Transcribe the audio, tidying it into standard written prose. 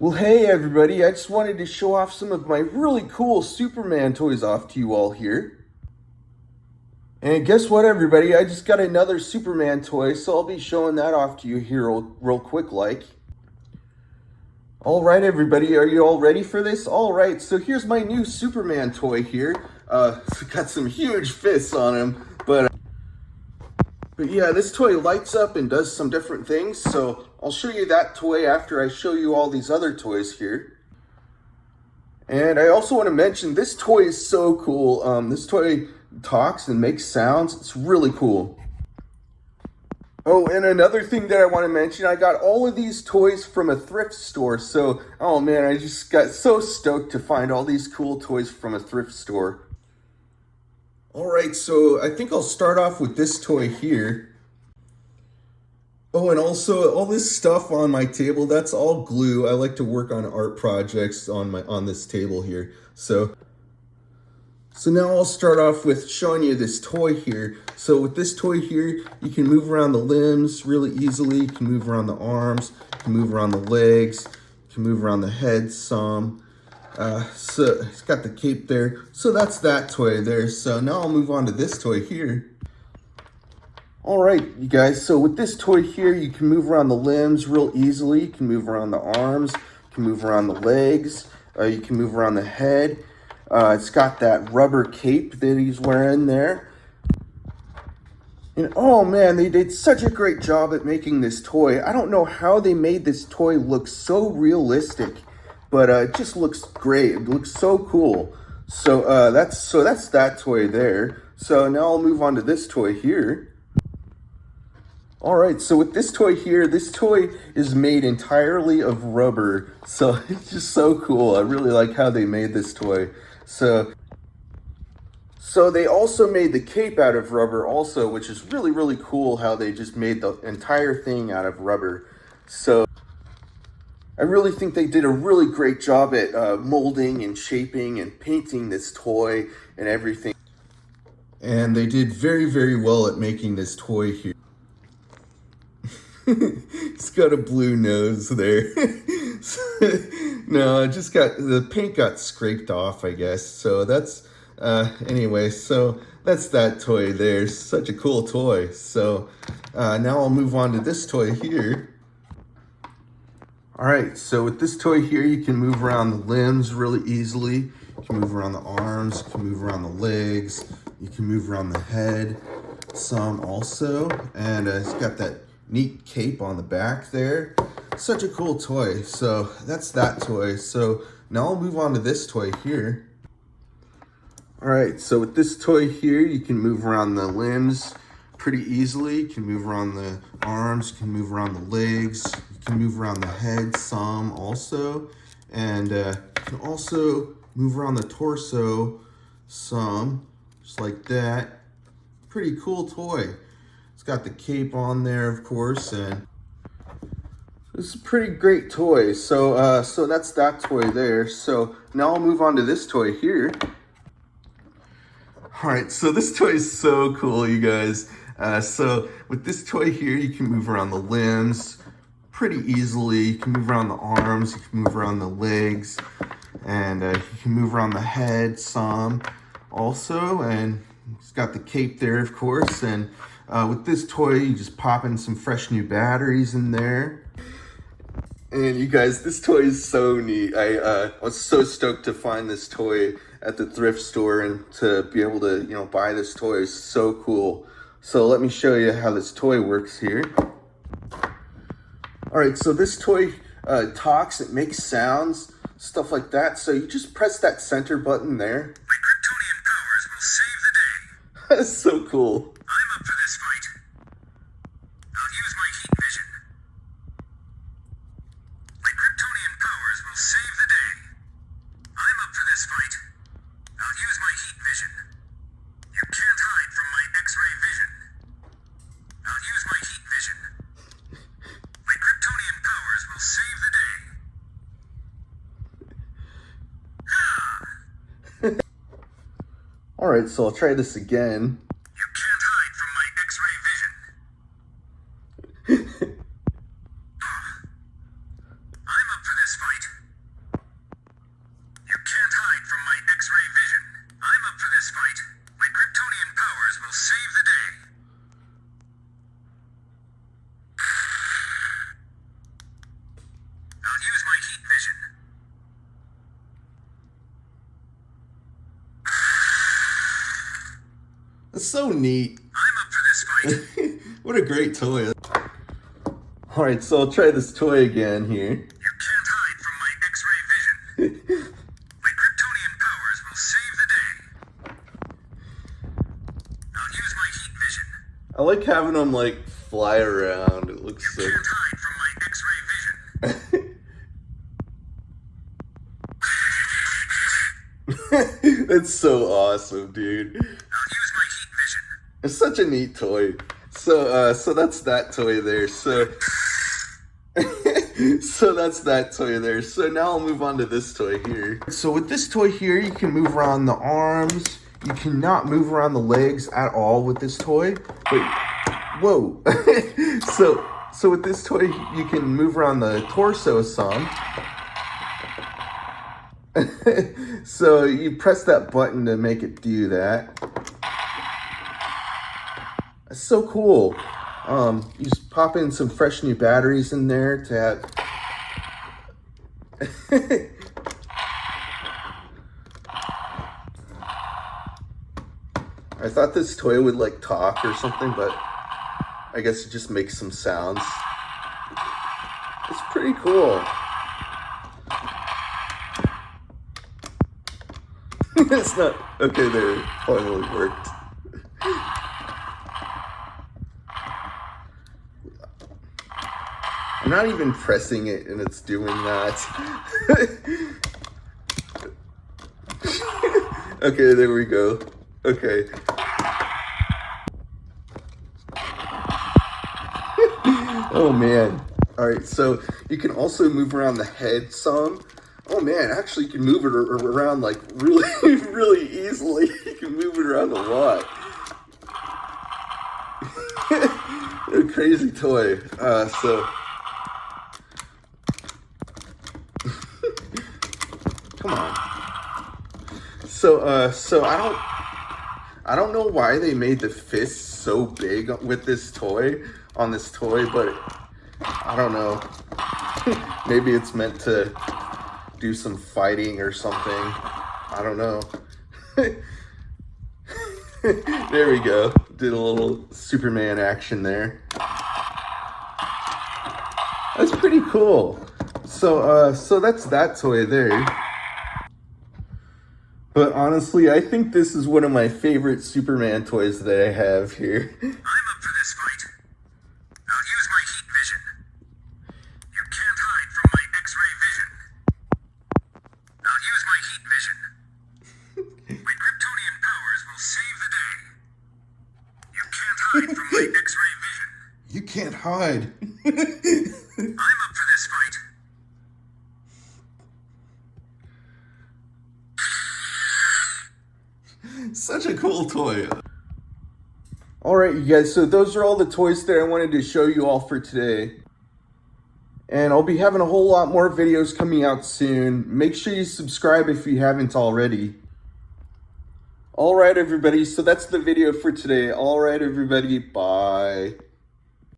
Well, hey everybody, I just wanted to show off some of my really cool Superman toys off to you all here. And guess what everybody, I just got another Superman toy, so I'll be showing that off to you here real quick like. Alright everybody, are you all ready for this? Alright, so here's my new Superman toy here. It's got some huge fists on him, but yeah, this toy lights up and does some different things, so I'll show you that toy after I show you all these other toys here. And I also want to mention, this toy is so cool. This toy talks and makes sounds. It's really cool. Oh, and another thing that I want to mention, I got all of these toys from a thrift store. So, oh man, I just got so stoked to find all these cool toys from a thrift store. Alright, so I think I'll start off with this toy here. Oh, and also all this stuff on my table, that's all glue. I like to work on art projects on this table here. So now I'll start off with showing you this toy here. So with this toy here, you can move around the limbs really easily. You can move around the arms, you can move around the legs, you can move around the head some. So it's got the cape there. So that's that toy there. So now I'll move on to this toy here. Alright, you guys, so with this toy here, you can move around the limbs real easily. You can move around the arms, you can move around the legs, you can move around the head. It's got that rubber cape that he's wearing there. And oh man, they did such a great job at making this toy. I don't know how they made this toy look so realistic, but it just looks great. It looks so cool. So that's that toy there. So now I'll move on to this toy here. Alright, so with this toy here, this toy is made entirely of rubber. So it's just so cool. I really like how they made this toy. So they also made the cape out of rubber also, which is really, really cool how they just made the entire thing out of rubber. So I really think they did a really great job at molding and shaping and painting this toy and everything. And they did very, very well at making this toy here. It's got a blue nose there. No, the paint got scraped off, I guess. So that's, anyway, so that's that toy there. Such a cool toy. So now I'll move on to this toy here. Alright, so with this toy here, you can move around the limbs really easily. You can move around the arms, you can move around the legs, you can move around the head some also. And it's got that neat cape on the back there. Such a cool toy. So that's that toy. So now I'll move on to this toy here. Alright, so with this toy here, you can move around the limbs pretty easily. You can move around the arms, you can move around the legs, you can move around the head some also. And you can also move around the torso some, just like that. Pretty cool toy. It's got the cape on there, of course, and it's a pretty great toy. So that's that toy there. So now I'll move on to this toy here. All right, so this toy is so cool, you guys. So with this toy here, you can move around the limbs pretty easily. You can move around the arms, you can move around the legs, and you can move around the head some also. And it's got the cape there, of course. And with this toy, you just pop in some fresh new batteries in there. And you guys, this toy is so neat. I was so stoked to find this toy at the thrift store, and to be able to, buy this toy is so cool. So let me show you how this toy works here. All right, so this toy talks, it makes sounds, stuff like that. So you just press that center button there. My Kryptonian powers will save the day. That's so cool. I'm up for this fight. I'll use my heat vision. My Kryptonian powers will save the day. I'm up for this fight. I'll use my heat vision. You can't hide from my X-ray vision. I'll use my heat vision. My Kryptonian powers will save the day. All right, so I'll try this again. You can't hide from my X-ray vision. I'm up for this fight. It's so neat. I'm up for this fight. What a great toy. Alright, so I'll try this toy again here. You can't hide from my X-ray vision. My Kryptonian powers will save the day. I'll use my heat vision. I like having them like fly around. It looks so... Can't hide from my X-ray vision. It's so awesome, dude. I'll use my heat vision. It's such a neat toy. So that's that toy there. So that's that toy there. So now I'll move on to this toy here. So with this toy here, you can move around the arms. You cannot move around the legs at all with this toy. But whoa. So with this toy, you can move around the torso some. So you press that button to make it do that. That's so cool. You just pop in some fresh new batteries in there to have... I thought this toy would like talk or something, but I guess it just makes some sounds. It's pretty cool. It's not... Okay, there. It finally worked. I'm not even pressing it and it's doing that. Okay, there we go. Okay. Oh man. Alright, so you can also move around the head some. Oh man, actually you can move it around like really, really easily. You can move it around a lot. A crazy toy. Come on. So I don't know why they made the fists so big with this toy, on this toy, but I don't know. Maybe it's meant to do some fighting or something. I don't know. There we go. Did a little Superman action there. That's pretty cool. So that's that toy there. But honestly, I think this is one of my favorite Superman toys that I have here. I'm up for this fight. I'll use my heat vision. You can't hide from my X-ray vision. I'll use my heat vision. My Kryptonian powers will save the day. You can't hide from my X-ray vision. You can't hide. I'm up for this fight. Such a cool toy. Alright, you guys, so those are all the toys that I wanted to show you all for today. And I'll be having a whole lot more videos coming out soon. Make sure you subscribe if you haven't already. Alright, everybody, so that's the video for today. Alright, everybody, bye.